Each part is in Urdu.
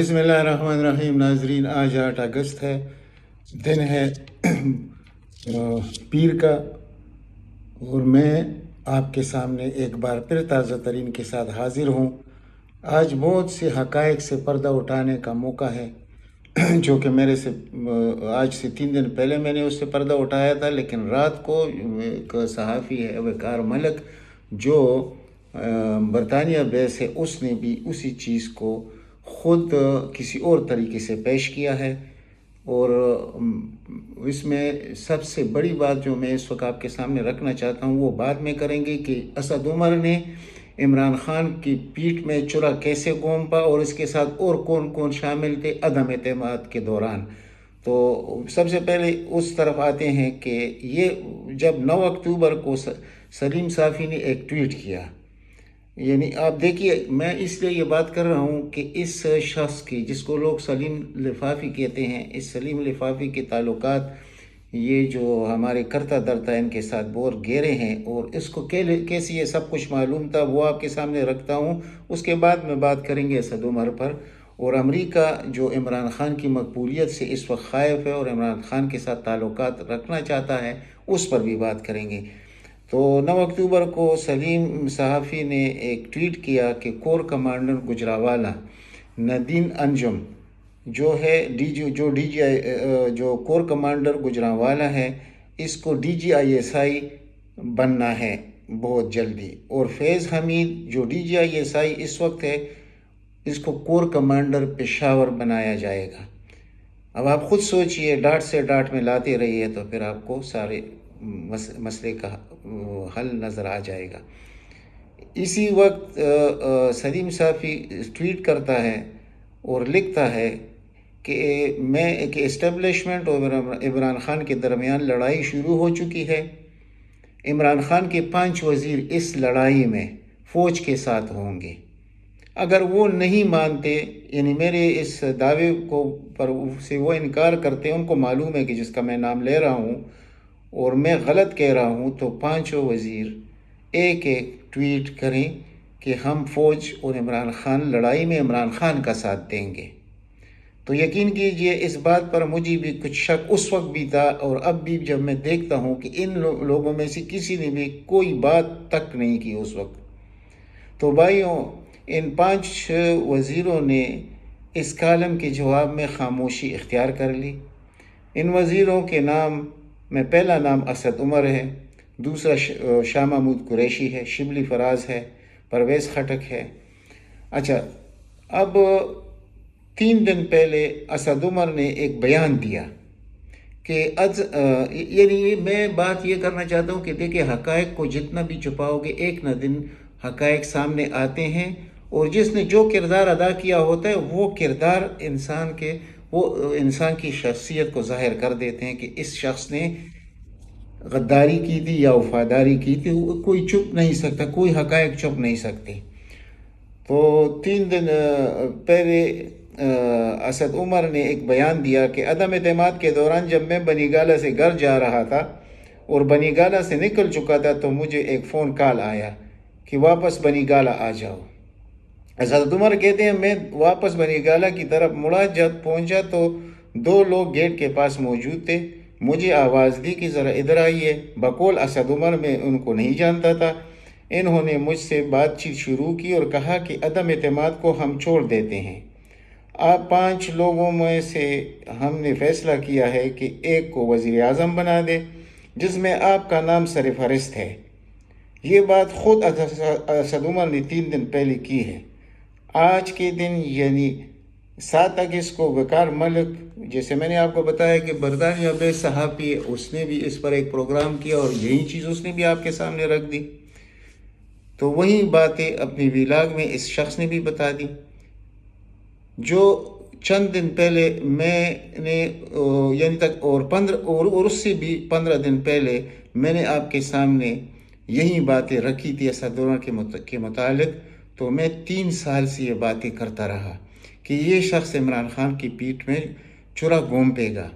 بسم اللہ الرحمن الرحیم. ناظرین، آج 8 اگست ہے، دن ہے پیر کا، اور میں آپ کے سامنے ایک بار پھر تازہ ترین کے ساتھ حاضر ہوں. آج بہت سے حقائق سے پردہ اٹھانے کا موقع ہے جو کہ میرے سے آج سے 3 دن پہلے میں نے اس سے پردہ اٹھایا تھا، لیکن رات کو ایک صحافی ہے وقار ملک جو برطانیہ بیس ہے، اس نے بھی اسی چیز کو خود کسی اور طریقے سے پیش کیا ہے. اور اس میں سب سے بڑی بات جو میں اس وقت آپ کے سامنے رکھنا چاہتا ہوں وہ بعد میں کریں گے کہ اسد عمر نے عمران خان کی پیٹھ میں چرا کیسے گھونپا اور اس کے ساتھ اور کون کون شامل تھے عدم اعتماد کے دوران. تو سب سے پہلے اس طرف آتے ہیں کہ یہ جب 9 اکتوبر کو سلیم صافی نے ایک ٹویٹ کیا، یعنی آپ دیکھیے، میں اس لیے یہ بات کر رہا ہوں کہ اس شخص کی، جس کو لوگ سلیم لفافی کہتے ہیں، اس سلیم لفافی کے تعلقات یہ جو ہمارے کرتا درتا ان کے ساتھ بہت گہرے ہیں، اور اس کو کیسے یہ سب کچھ معلوم تھا وہ آپ کے سامنے رکھتا ہوں. اس کے بعد میں بات کریں گے اسد عمر پر، اور امریکہ جو عمران خان کی مقبولیت سے اس وقت خائف ہے اور عمران خان کے ساتھ تعلقات رکھنا چاہتا ہے، اس پر بھی بات کریں گے. تو 9 اکتوبر کو سلیم صحافی نے ایک ٹویٹ کیا کہ کور کمانڈر گجرانوالہ ندیم انجم جو ہے جو کور کمانڈر گجرانوالہ ہے، اس کو DGISI بننا ہے بہت جلدی، اور فیض حمید جو DGISI اس وقت ہے، اس کو کور کمانڈر پشاور بنایا جائے گا. اب آپ خود سوچئے، ڈاٹ سے ڈاٹ میں لاتے رہیے تو پھر آپ کو سارے مسئلے کا حل نظر آ جائے گا. اسی وقت سلیم صافی ٹویٹ کرتا ہے اور لکھتا ہے کہ اسٹیبلشمنٹ اور عمران خان کے درمیان لڑائی شروع ہو چکی ہے. عمران خان کے 5 وزیر اس لڑائی میں فوج کے ساتھ ہوں گے. اگر وہ نہیں مانتے، یعنی میرے اس دعوے پر سے وہ انکار کرتے، ان کو معلوم ہے کہ جس کا میں نام لے رہا ہوں اور میں غلط کہہ رہا ہوں، تو 5 وزیر ایک ٹویٹ کریں کہ ہم فوج اور عمران خان لڑائی میں عمران خان کا ساتھ دیں گے. تو یقین کیجئے اس بات پر مجھے بھی کچھ شک اس وقت بھی تھا، اور اب بھی جب میں دیکھتا ہوں کہ ان لوگوں میں سے کسی نے بھی کوئی بات تک نہیں کی اس وقت. تو بھائیوں، ان 5 وزیروں نے اس کالم کے جواب میں خاموشی اختیار کر لی. ان وزیروں کے نام میں پہلا نام اسد عمر ہے، دوسرا شاہ محمود قریشی ہے، شبلی فراز ہے، پرویز خٹک ہے. اچھا، اب 3 دن پہلے اسد عمر نے ایک بیان دیا کہ یعنی میں بات یہ کرنا چاہتا ہوں کہ دیکھیں، حقائق کو جتنا بھی چھپاؤ گے ایک نہ دن حقائق سامنے آتے ہیں، اور جس نے جو کردار ادا کیا ہوتا ہے وہ کردار انسان کی شخصیت کو ظاہر کر دیتے ہیں کہ اس شخص نے غداری کی تھی یا وفاداری کی تھی. کوئی چھپ نہیں سکتا، کوئی حقائق چھپ نہیں سکتے. تو 3 دن پہلے اسد عمر نے ایک بیان دیا کہ عدم اعتماد کے دوران جب میں بنی گالہ سے گھر جا رہا تھا اور بنی گالہ سے نکل چکا تھا تو مجھے ایک فون کال آیا کہ واپس بنی گالہ آ جاؤ. اسد عمر کہتے ہیں میں واپس بنی گالہ کی طرف مڑا، جب پہنچا تو 2 لوگ گیٹ کے پاس موجود تھے. مجھے آواز دی کہ ذرا ادھر آئیے. بقول اسد عمر میں ان کو نہیں جانتا تھا. انہوں نے مجھ سے بات چیت شروع کی اور کہا کہ عدم اعتماد کو ہم چھوڑ دیتے ہیں. آپ 5 لوگوں میں سے ہم نے فیصلہ کیا ہے کہ ایک کو وزیر اعظم بنا دے جس میں آپ کا نام سر فہرست ہے. یہ بات خود اسد عمر نے 3 دن پہلے کی ہے. آج کے دن یعنی 7 اگست کو وقار ملک، جیسے میں نے آپ کو بتایا کہ برطانیہ بیس صحافی، اس نے بھی اس پر ایک پروگرام کیا اور یہی چیز اس نے بھی آپ کے سامنے رکھ دی. تو وہی باتیں اپنی ویلاگ میں اس شخص نے بھی بتا دی جو چند دن پہلے میں نے یعنی تک اور اس سے بھی 15 دن پہلے میں نے آپ کے سامنے یہی باتیں رکھی تھی اسد عمر کے متعلق. تو میں 3 سال سے یہ باتیں کرتا رہا کہ یہ شخص عمران خان کی پیٹھ میں چرا گھونپے گا.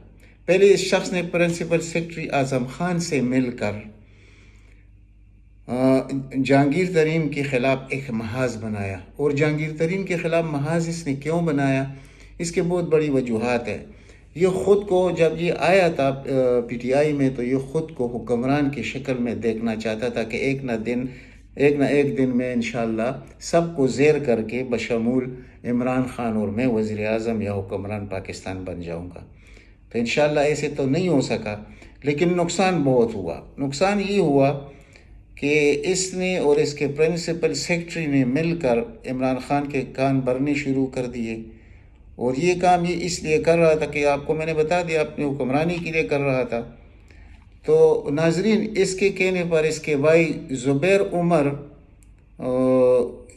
پہلے اس شخص نے پرنسپل سیکرٹری اعظم خان سے مل کر جہانگیر ترین کے خلاف ایک محاذ بنایا. اور جہانگیر ترین کے خلاف محاذ اس نے کیوں بنایا؟ اس کے بہت بڑی وجوہات ہے۔ یہ خود کو جب یہ آیا تھا پی ٹی آئی میں تو یہ خود کو حکمران کی شکل میں دیکھنا چاہتا تھا کہ ایک نہ ایک دن میں انشاءاللہ سب کو زیر کر کے بشمول عمران خان اور میں وزیر اعظم یا حکمران پاکستان بن جاؤں گا۔ تو انشاءاللہ ایسے تو نہیں ہو سکا، لیکن نقصان بہت ہوا۔ نقصان یہ ہوا کہ اس نے اور اس کے پرنسپل سیکرٹری نے مل کر عمران خان کے کان بھرنے شروع کر دیے، اور یہ کام یہ اس لیے کر رہا تھا کہ آپ کو میں نے بتا دیا اپنی حکمرانی کے لیے کر رہا تھا۔ تو ناظرین، اس کے کہنے پر اس کے بھائی زبیر عمر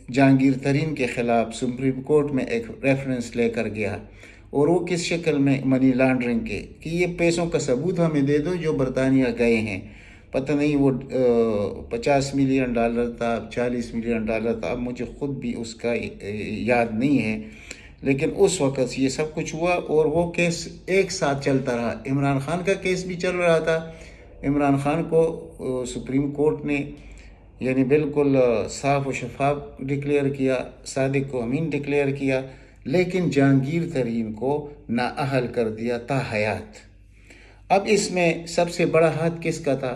جہانگیر ترین کے خلاف سپریم کورٹ میں ایک ریفرنس لے کر گیا، اور وہ کس شکل میں؟ منی لانڈرنگ کے، کہ یہ پیسوں کا ثبوت ہمیں دے دو جو برطانیہ گئے ہیں۔ پتہ نہیں وہ $50 ملین تھا، $40 ملین تھا، اب مجھے خود بھی اس کا یاد نہیں ہے، لیکن اس وقت یہ سب کچھ ہوا، اور وہ کیس ایک ساتھ چلتا رہا۔ عمران خان کا کیس بھی چل رہا تھا۔ عمران خان کو سپریم کورٹ نے یعنی بالکل صاف و شفاف ڈکلیئر کیا، صادق کو امین ڈکلیئر کیا، لیکن جہانگیر ترین کو نااہل کر دیا تا حیات۔ اب اس میں سب سے بڑا ہاتھ کس کا تھا؟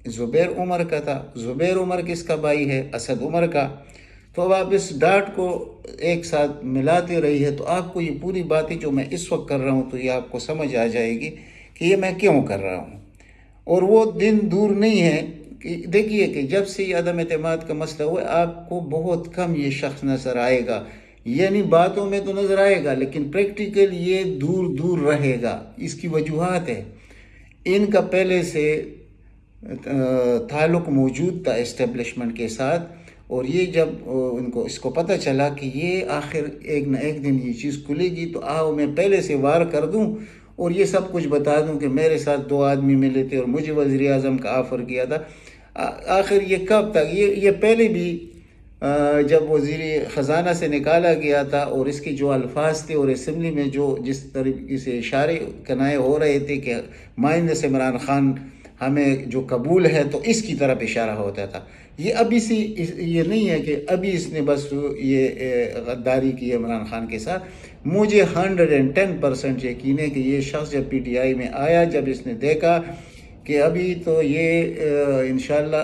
زبیر عمر کا تھا۔ زبیر عمر کس کا بھائی ہے؟ اسد عمر کا۔ تو اب آپ اس ڈاٹ کو ایک ساتھ ملاتے رہی ہے تو آپ کو یہ پوری باتیں جو میں اس وقت کر رہا ہوں تو یہ آپ کو سمجھ آ جائے گی کہ یہ میں کیوں کر رہا ہوں۔ اور وہ دن دور نہیں ہے کہ دیکھیے کہ جب سے یہ عدم اعتماد کا مسئلہ ہوا، آپ کو بہت کم یہ شخص نظر آئے گا، یعنی باتوں میں تو نظر آئے گا لیکن پریکٹیکل یہ دور دور رہے گا۔ اس کی وجوہات ہے، ان کا پہلے سے تعلق موجود تھا اسٹیبلشمنٹ کے ساتھ، اور یہ جب اس کو پتہ چلا کہ یہ آخر ایک نہ ایک دن یہ چیز کھلے گی تو آؤ میں پہلے سے وار کر دوں اور یہ سب کچھ بتا دوں کہ میرے ساتھ 2 آدمی ملے تھے اور مجھے وزیر اعظم کا آفر کیا تھا۔ آخر یہ کب تک؟ یہ پہلے بھی جب وزیر خزانہ سے نکالا گیا تھا اور اس کے جو الفاظ تھے اور اسمبلی میں جس طریقے سے اشارے کنائے ہو رہے تھے کہ مائنس عمران خان ہمیں جو قبول ہے تو اس کی طرف اشارہ ہوتا تھا۔ یہ ابھی سے یہ نہیں ہے کہ ابھی اس نے بس یہ غداری کی عمران خان کے ساتھ۔ مجھے 110% یقین ہے کہ یہ شخص جب پی ٹی آئی میں آیا، جب اس نے دیکھا کہ ابھی تو یہ انشاءاللہ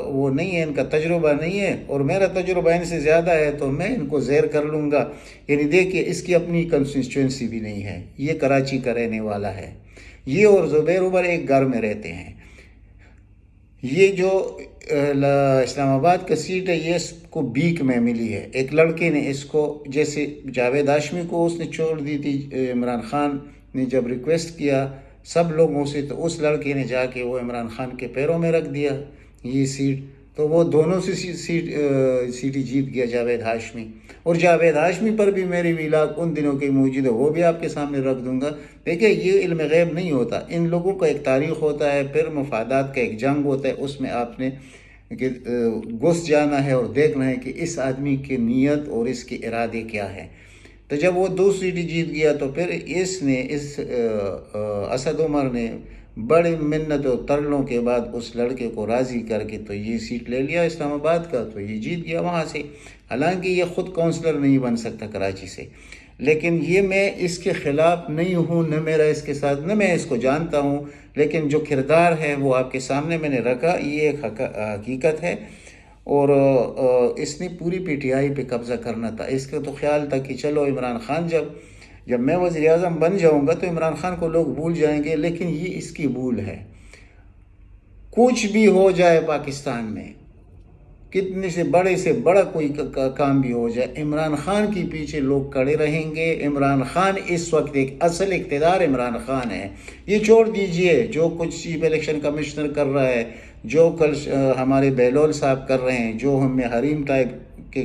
وہ نہیں ہے، ان کا تجربہ نہیں ہے اور میرا تجربہ ان سے زیادہ ہے تو میں ان کو زیر کر لوں گا۔ یعنی دیکھیے اس کی اپنی کنسٹیچوئنسی بھی نہیں ہے، یہ کراچی کا رہنے والا ہے، یہ اور زبیر عمر ایک گھر میں رہتے ہیں۔ یہ جو اسلام آباد کا سیٹ ہے یہ اس کو بیک میں ملی ہے، ایک لڑکے نے اس کو، جیسے جاوید ہاشمی کو اس نے چھوڑ دی تھی عمران خان نے جب ریکویسٹ کیا سب لوگوں سے، تو اس لڑکے نے جا کے وہ عمران خان کے پیروں میں رکھ دیا یہ سیٹ، تو وہ دونوں سے سیٹی جیت گیا جاوید ہاشمی۔ اور جاوید ہاشمی پر بھی میری ویلاگ ان دنوں کے موجود ہے، وہ بھی آپ کے سامنے رکھ دوں گا۔ دیکھیں یہ علم غیب نہیں ہوتا، ان لوگوں کا ایک تاریخ ہوتا ہے، پھر مفادات کا ایک جنگ ہوتا ہے، اس میں آپ نے گھس جانا ہے اور دیکھنا ہے کہ اس آدمی کی نیت اور اس کے ارادے کیا ہے۔ تو جب وہ 2 سیٹیں جیت گیا تو پھر اس اسد عمر نے بڑی منت و ترلوں کے بعد اس لڑکے کو راضی کر کے تو یہ سیٹ لے لیا اسلام آباد کا، تو یہ جیت گیا وہاں سے۔ حالانکہ یہ خود کونسلر نہیں بن سکتا کراچی سے، لیکن یہ میں اس کے خلاف نہیں ہوں، نہ میرا اس کے ساتھ، نہ میں اس کو جانتا ہوں، لیکن جو کردار ہے وہ آپ کے سامنے میں نے رکھا، یہ ایک حقیقت ہے۔ اور اس نے پوری پی ٹی آئی پہ قبضہ کرنا تھا۔ اس کا تو خیال تھا کہ چلو عمران خان جب میں وزیر اعظم بن جاؤں گا تو عمران خان کو لوگ بھول جائیں گے، لیکن یہ اس کی بھول ہے۔ کچھ بھی ہو جائے پاکستان میں، کتنے سے بڑا کوئی کام بھی ہو جائے، عمران خان کے پیچھے لوگ کھڑے رہیں گے۔ عمران خان اس وقت ایک اصل اقتدار عمران خان ہے۔ یہ چھوڑ دیجئے جو کچھ چیف الیکشن کمشنر کر رہا ہے، جو کل ہمارے بہلول صاحب کر رہے ہیں، جو ہمیں حریم ٹائپ کے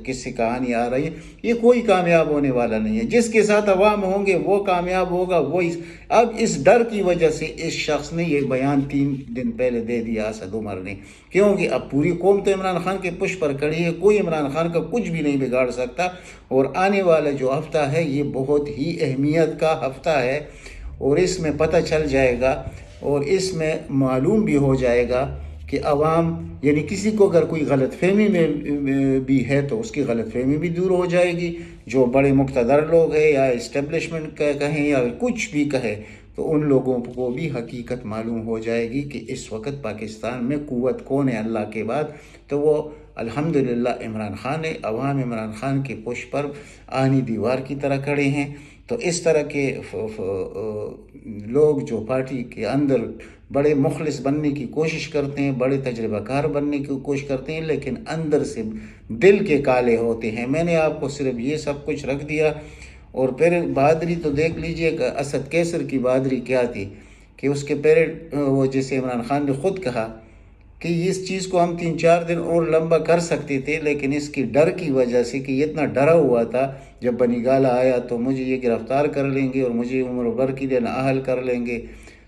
کس سے کہانی آ رہی ہے، یہ کوئی کامیاب ہونے والا نہیں ہے۔ جس کے ساتھ عوام ہوں گے وہ کامیاب ہوگا۔ اب اس ڈر کی وجہ سے اس شخص نے یہ بیان 3 دن پہلے دے دیا اسد عمر نے، کیونکہ اب پوری قوم تو عمران خان کے پش پر کھڑی ہے، کوئی عمران خان کا کچھ بھی نہیں بگاڑ سکتا۔ اور آنے والا جو ہفتہ ہے یہ بہت ہی اہمیت کا ہفتہ ہے، اور اس میں پتہ چل جائے گا اور اس میں معلوم بھی ہو جائے گا کہ عوام یعنی کسی کو اگر کوئی غلط فہمی میں بھی ہے تو اس کی غلط فہمی بھی دور ہو جائے گی. جو بڑے مقتدر لوگ ہیں یا اسٹیبلشمنٹ کہیں یا کچھ بھی کہے تو ان لوگوں کو بھی حقیقت معلوم ہو جائے گی کہ اس وقت پاکستان میں قوت کون ہے اللہ کے بعد. تو وہ الحمدللہ عمران خان ہے. عوام عمران خان کے پشت پر آہنی دیوار کی طرح کھڑے ہیں. تو اس طرح کے لوگ جو پارٹی کے اندر بڑے مخلص بننے کی کوشش کرتے ہیں، بڑے تجربہ کار بننے کی کوشش کرتے ہیں، لیکن اندر سے دل کے کالے ہوتے ہیں. میں نے آپ کو صرف یہ سب کچھ رکھ دیا. اور پھر بہادری تو دیکھ لیجئے کہ اسد کیسر کی بہادری کیا تھی کہ اس کے پیرڈ وہ جیسے عمران خان نے خود کہا کہ اس چیز کو ہم 3-4 دن اور لمبا کر سکتے تھے، لیکن اس کی ڈر کی وجہ سے کہ یہ اتنا ڈرا ہوا تھا جب بنی گالہ آیا تو مجھے یہ گرفتار کر لیں گے اور مجھے عمر بھر کے لیے نااہل کر لیں گے.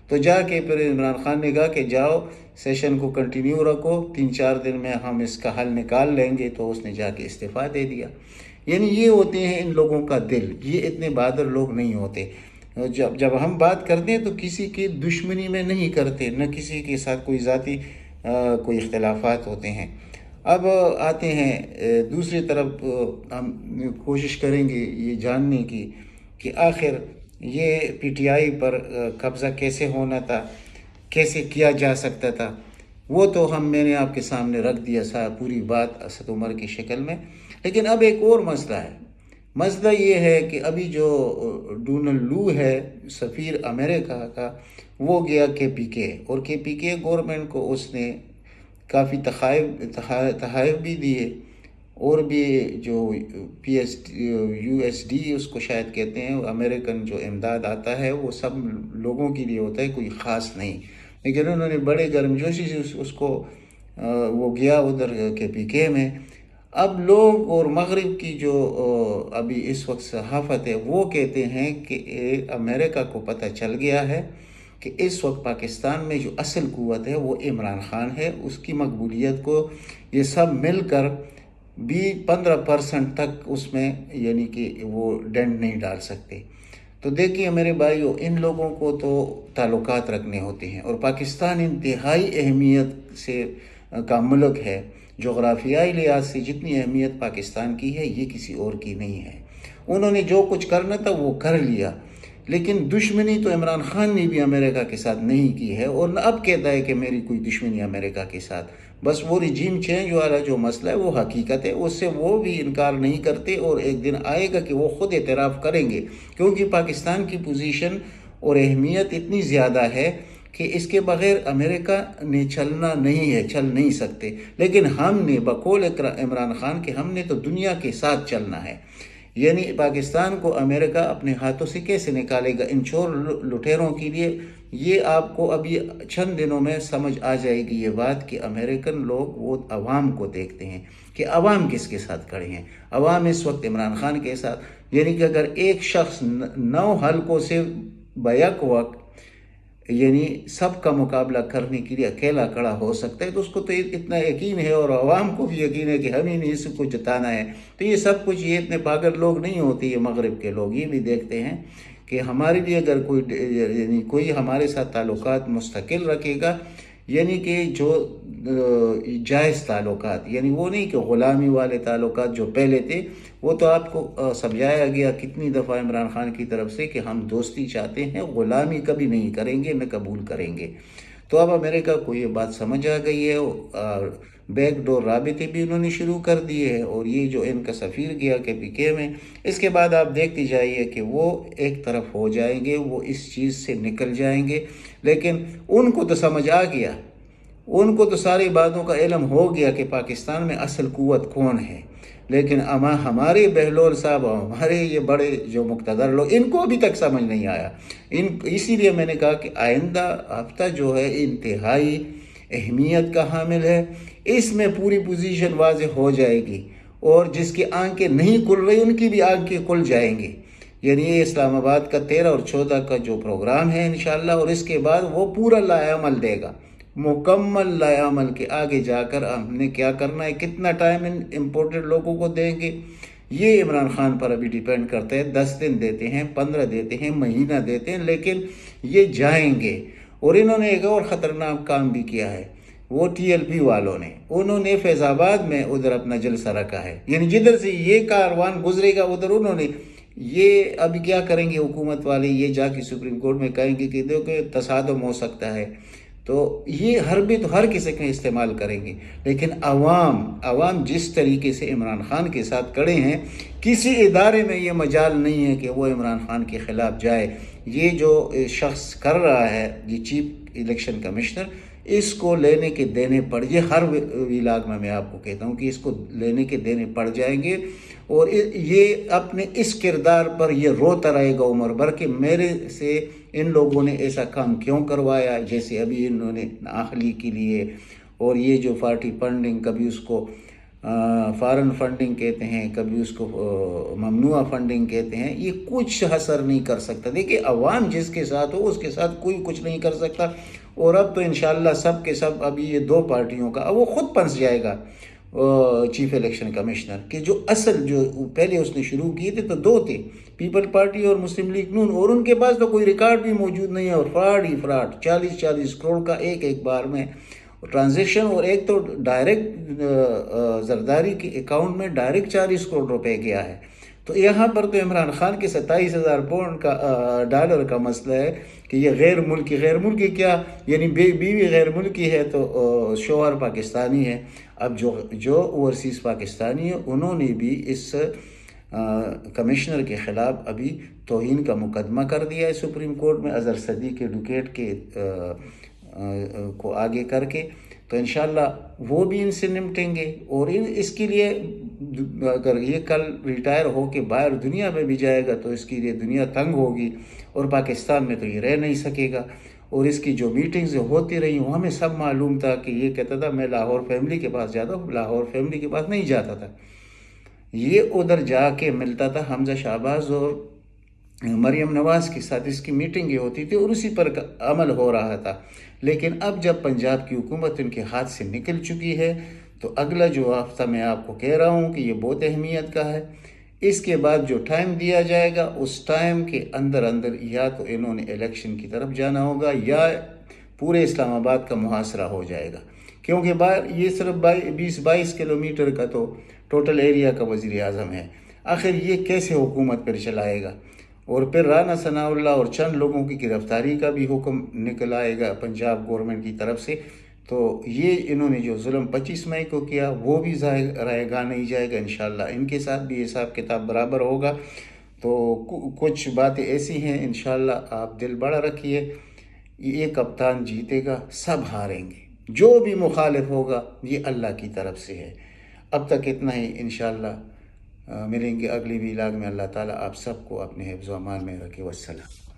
تو جا کے پھر عمران خان نے کہا کہ جاؤ سیشن کو کنٹینیو رکھو، 3-4 دن میں ہم اس کا حل نکال لیں گے. تو اس نے جا کے استعفیٰ دے دیا. یعنی یہ ہوتے ہیں ان لوگوں کا دل. یہ اتنے بہادر لوگ نہیں ہوتے. جب ہم بات کرتے ہیں تو کسی کی دشمنی میں نہیں کرتے، نہ کسی کے ساتھ کوئی ذاتی کوئی اختلافات ہوتے ہیں. اب آتے ہیں دوسری طرف، ہم کوشش کریں گے یہ جاننے کی کہ آخر یہ پی ٹی آئی پر قبضہ کیسے ہونا تھا، کیسے کیا جا سکتا تھا. وہ تو میں نے آپ کے سامنے رکھ دیا پوری بات اسد عمر کی شکل میں. لیکن اب ایک اور مسئلہ ہے. مسئلہ یہ ہے کہ ابھی جو ڈونلڈ لو ہے سفیر امریکہ کا، وہ گیا کے اور کے گورنمنٹ کو اس نے کافی تحائف بھی دیے، اور بھی جو یو ایس ڈی اس کو شاید کہتے ہیں، امریکن جو امداد آتا ہے وہ سب لوگوں کے لیے ہوتا ہے، کوئی خاص نہیں. لیکن انہوں نے بڑے گرمجوشی سے اس کو وہ گیا ادھر کے میں. اب لوگ اور مغرب کی جو ابھی اس وقت صحافت ہے وہ کہتے ہیں کہ امریکہ کو پتہ چل گیا ہے کہ اس وقت پاکستان میں جو اصل قوت ہے وہ عمران خان ہے. اس کی مقبولیت کو یہ سب مل کر بھی 15% تک اس میں یعنی کہ وہ ڈنڈ نہیں ڈال سکتے. تو دیکھیے میرے بھائیو، ان لوگوں کو تو تعلقات رکھنے ہوتے ہیں، اور پاکستان انتہائی اہمیت سے کا ملک ہے. جغرافیائی لحاظ سے جتنی اہمیت پاکستان کی ہے یہ کسی اور کی نہیں ہے. انہوں نے جو کچھ کرنا تھا وہ کر لیا، لیکن دشمنی تو عمران خان نے بھی امریکہ کے ساتھ نہیں کی ہے، اور نہ اب کہتا ہے کہ میری کوئی دشمنی امریکہ کے ساتھ. بس وہ رجیم چینج والا جو مسئلہ ہے وہ حقیقت ہے، اس سے وہ بھی انکار نہیں کرتے، اور ایک دن آئے گا کہ وہ خود اعتراف کریں گے. کیونکہ پاکستان کی پوزیشن اور اہمیت اتنی زیادہ ہے کہ اس کے بغیر امریکہ نے چلنا نہیں ہے، چل نہیں سکتے. لیکن ہم نے بقول عمران خان کہ ہم نے تو دنیا کے ساتھ چلنا ہے. یعنی پاکستان کو امریکہ اپنے ہاتھوں سے کیسے نکالے گا ان چور لٹیروں کے لیے. یہ آپ کو ابھی چند دنوں میں سمجھ آ جائے گی یہ بات کہ امریکن لوگ وہ عوام کو دیکھتے ہیں کہ عوام کس کے ساتھ کھڑے ہیں. عوام اس وقت عمران خان کے ساتھ. یعنی کہ اگر ایک شخص 9 حلقوں سے بیک وقت یعنی سب کا مقابلہ کرنے کے لیے اکیلا کھڑا ہو سکتا ہے تو اس کو تو اتنا یقین ہے، اور عوام کو بھی یقین ہے کہ ہمیں نہیں اس کو جتانا ہے. تو یہ سب کچھ یہ اتنے پاگل لوگ نہیں ہوتے. یہ مغرب کے لوگ یہ بھی دیکھتے ہیں کہ ہمارے لیے اگر کوئی ہمارے ساتھ تعلقات مستقل رکھے گا، یعنی کہ جو جائز تعلقات، یعنی وہ نہیں کہ غلامی والے تعلقات جو پہلے تھے، وہ تو آپ کو سمجھایا گیا کتنی دفعہ عمران خان کی طرف سے کہ ہم دوستی چاہتے ہیں، غلامی کبھی نہیں کریں گے، نہ قبول کریں گے. تو اب امریکہ کو یہ بات سمجھ آ گئی ہے، اور بیک ڈور رابطے بھی انہوں نے شروع کر دیے ہیں. اور یہ جو ان کا سفیر گیا کے میں، اس کے بعد آپ دیکھتے جائیے کہ وہ ایک طرف ہو جائیں گے، وہ اس چیز سے نکل جائیں گے. لیکن ان کو تو سمجھ آ گیا، ان کو تو ساری باتوں کا علم ہو گیا کہ پاکستان میں اصل قوت کون ہے. لیکن ہمارے بہلول صاحب، ہمارے یہ بڑے جو مقتدر لوگ، ان کو ابھی تک سمجھ نہیں آیا. اسی لیے میں نے کہا کہ آئندہ ہفتہ جو ہے انتہائی اہمیت کا حامل ہے. اس میں پوری پوزیشن واضح ہو جائے گی، اور جس کی آنکھیں نہیں کھل رہی ان کی بھی آنکھیں کھل جائیں گی. یعنی یہ اسلام آباد کا 13 اور 14 کا جو پروگرام ہے انشاءاللہ، اور اس کے بعد وہ پورا لائحہ عمل دے گا، مکمل لائحہ عمل کے آگے جا کر ہم نے کیا کرنا ہے، کتنا ٹائم امپورٹڈ لوگوں کو دیں گے، یہ عمران خان پر ابھی ڈیپینڈ کرتا ہے. 10 دن دیتے ہیں، 15 دیتے ہیں، مہینہ دیتے ہیں، لیکن یہ جائیں گے. اور انہوں نے ایک اور خطرناک کام بھی کیا ہے وہ TLP والوں نے، انہوں نے فیض آباد میں ادھر اپنا جلسہ رکھا ہے، یعنی جدھر سے یہ کاروان گزرے گا ادھر انہوں نے یہ ابھی کیا کریں گے حکومت والے، یہ جا کے سپریم کورٹ میں کہیں گے کہ دیکھو تصادم ہو سکتا ہے، تو یہ حربے تو ہر کسی کے استعمال کریں گے، لیکن عوام جس طریقے سے عمران خان کے ساتھ کھڑے ہیں، کسی ادارے میں یہ مجال نہیں ہے کہ وہ عمران خان کے خلاف جائے۔ یہ جو شخص کر رہا ہے، یہ چیف الیکشن کمشنر، اس کو لینے کے دینے پڑ، یہ ہر ولاگ میں آپ کو کہتا ہوں کہ اس کو لینے کے دینے پڑ جائیں گے، اور یہ اپنے اس کردار پر یہ روتا رہے گا عمر بھر کہ میرے سے ان لوگوں نے ایسا کام کیوں کروایا، جیسے ابھی انہوں نے نااہلی کے لیے، اور یہ جو پارٹی فنڈنگ، کبھی اس کو فارن فنڈنگ کہتے ہیں، کبھی اس کو ممنوع فنڈنگ کہتے ہیں، یہ کچھ اثر نہیں کر سکتا۔ دیکھیں عوام جس کے ساتھ ہو اس کے ساتھ کوئی کچھ نہیں کر سکتا، اور اب تو انشاءاللہ سب کے سب ابھی یہ دو پارٹیوں کا اب وہ خود پنس جائے گا چیف الیکشن کمشنر، کہ جو اصل جو پہلے اس نے شروع کیے تھے تو دو تھے، پیپل پارٹی اور مسلم لیگ نون، اور ان کے پاس تو کوئی ریکارڈ بھی موجود نہیں ہے، اور فراڈ ہی فراڈ، 40 کروڑ کا ایک بار میں ٹرانزیکشن، اور ایک تو ڈائریکٹ زرداری کے اکاؤنٹ میں ڈائریکٹ 40 کروڑ روپے گیا ہے۔ تو یہاں پر تو عمران خان کے 27,000 پاؤنڈ کا ڈالر کا مسئلہ ہے کہ یہ غیر ملکی کیا، یعنی بیوی غیر ملکی ہے تو شوہر پاکستانی ہے۔ اب جو اوورسیز پاکستانی ہے انہوں نے بھی اس کمشنر کے خلاف ابھی توہین کا مقدمہ کر دیا ہے سپریم کورٹ میں، اظہر صدیق ایڈوکیٹ کے کو آگے کر کے، تو انشاءاللہ وہ بھی ان سے نمٹیں گے، اور اس کے لیے اگر یہ کل ریٹائر ہو کے باہر دنیا میں بھی جائے گا تو اس کے لیے دنیا تنگ ہوگی، اور پاکستان میں تو یہ رہ نہیں سکے گا۔ اور اس کی جو میٹنگز ہوتی رہی وہ ہمیں سب معلوم تھا کہ یہ کہتا تھا میں لاہور فیملی کے پاس جاتا ہوں، لاہور فیملی کے پاس نہیں جاتا تھا، یہ ادھر جا کے ملتا تھا حمزہ شہباز اور مریم نواز کے ساتھ، اس کی میٹنگیں ہوتی تھی اور اسی پر عمل ہو رہا تھا۔ لیکن اب جب پنجاب کی حکومت ان کے ہاتھ سے نکل چکی ہے تو اگلا جو ہفتہ میں آپ کو کہہ رہا ہوں کہ یہ بہت اہمیت کا ہے، اس کے بعد جو ٹائم دیا جائے گا اس ٹائم کے اندر یا تو انہوں نے الیکشن کی طرف جانا ہوگا یا پورے اسلام آباد کا محاصرہ ہو جائے گا، کیونکہ یہ صرف 20-22 کلومیٹر کا تو ٹوٹل ایریا کا وزیر اعظم ہے، آخر یہ کیسے حکومت پر چلائے گا؟ اور پھر رانا ثناء اللہ اور چند لوگوں کی گرفتاری کا بھی حکم نکل آئے گا پنجاب گورنمنٹ کی طرف سے، تو یہ انہوں نے جو ظلم 25 مئی کو کیا وہ بھی رہے گا نہیں جائے گا، انشاءاللہ ان کے ساتھ بھی حساب کتاب برابر ہوگا۔ تو کچھ باتیں ایسی ہیں، انشاءاللہ آپ دل بڑا رکھیے، یہ کپتان جیتے گا، سب ہاریں گے، جو بھی مخالف ہوگا یہ اللہ کی طرف سے ہے۔ اب تک اتنا ہی، انشاءاللہ ملیں گے اگلی ویلاگ میں، اللہ تعالیٰ آپ سب کو اپنے حفظ و امان میں رکھے، والسلام۔